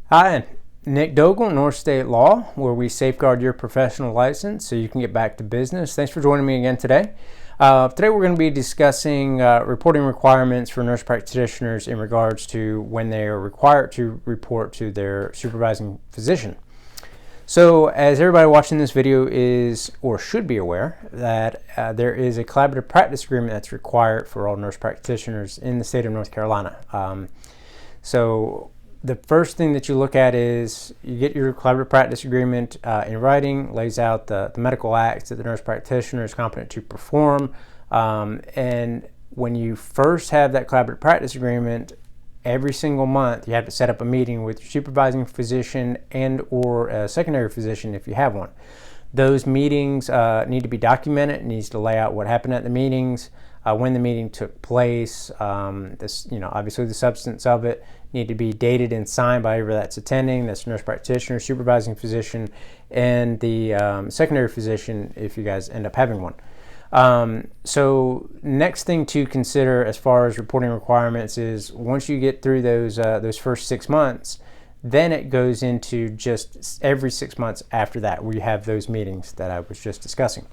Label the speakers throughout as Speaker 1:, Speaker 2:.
Speaker 1: Hi, Nick Dogle, North State Law, where we safeguard your professional license so you can get back to business. Thanks for joining me again today. Today we're going to be discussing reporting requirements for nurse practitioners in regards to when they are required to report to their supervising physician. So as everybody watching this video is or should be aware that there is a collaborative practice agreement that's required for all nurse practitioners in the state of North Carolina. So the first thing that you look at is you get your collaborative practice agreement in writing, lays out the medical acts that the nurse practitioner is competent to perform. And when you first have that collaborative practice agreement, every single month you have to set up a meeting with your supervising physician and or a secondary physician if you have one. Those meetings need to be documented. It needs to lay out what happened at the meetings, when the meeting took place, obviously the substance of it need to be dated and signed by whoever that's attending. That's nurse practitioner, supervising physician, and the secondary physician if you guys end up having one. So next thing to consider as far as reporting requirements is once you get through those first 6 months, then it goes into just every 6 months after that where you have those meetings that I was just discussing.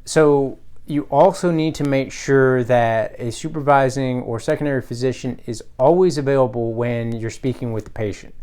Speaker 1: So you also need to make sure that a supervising or secondary physician is always available when you're speaking with the patient.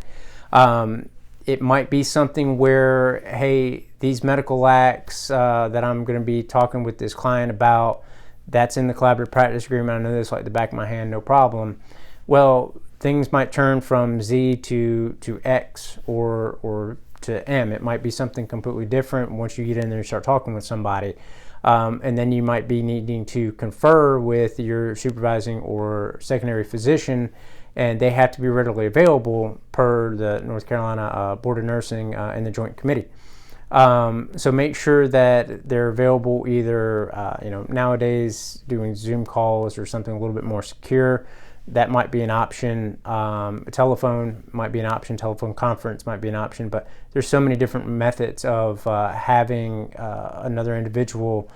Speaker 1: It might be something where, hey, these medical acts that I'm going to be talking with this client about, that's in the collaborative practice agreement. I know this like the back of my hand, no problem. Well, things might turn from Z to X or to M. It might be something completely different once you get in there and start talking with somebody. And then you might be needing to confer with your supervising or secondary physician, and they have to be readily available per the North Carolina Board of Nursing and the Joint Committee. So make sure that they're available either, nowadays doing Zoom calls or something a little bit more secure. That might be an option. A telephone might be an option. Telephone conference might be an option. But there's so many different methods of having another individual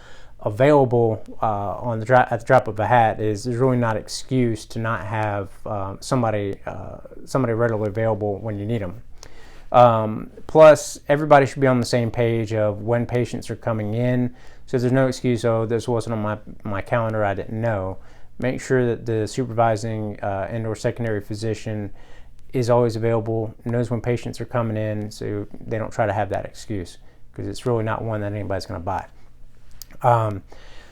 Speaker 1: available at the drop of a hat. There's really not an excuse to not have somebody readily available when you need them. Plus, everybody should be on the same page of when patients are coming in. So there's no excuse, oh, this wasn't on my calendar, I didn't know. Make sure that the supervising and or secondary physician is always available, knows when patients are coming in, so they don't try to have that excuse, because it's really not one that anybody's going to buy.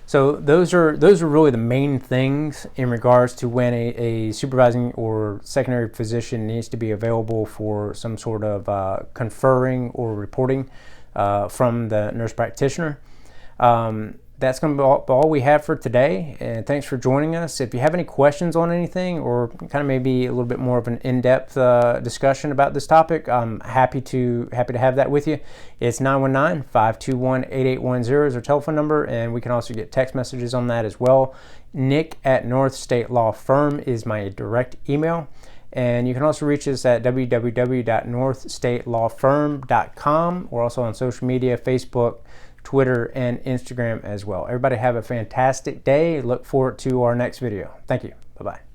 Speaker 1: So those are really the main things in regards to when a supervising or secondary physician needs to be available for some sort of conferring or reporting from the nurse practitioner. That's going to be all we have for today, and thanks for joining us. If you have any questions on anything or kind of maybe a little bit more of an in-depth discussion about this topic, I'm happy to have that with you. It's 919-521-8810 is our telephone number, and we can also get text messages on that as well. Nick at North State Law Firm is my direct email, and you can also reach us at www.northstatelawfirm.com. We're also on social media, Facebook, Twitter, and Instagram as well. Everybody have a fantastic day. Look forward to our next video. Thank you. Bye-bye.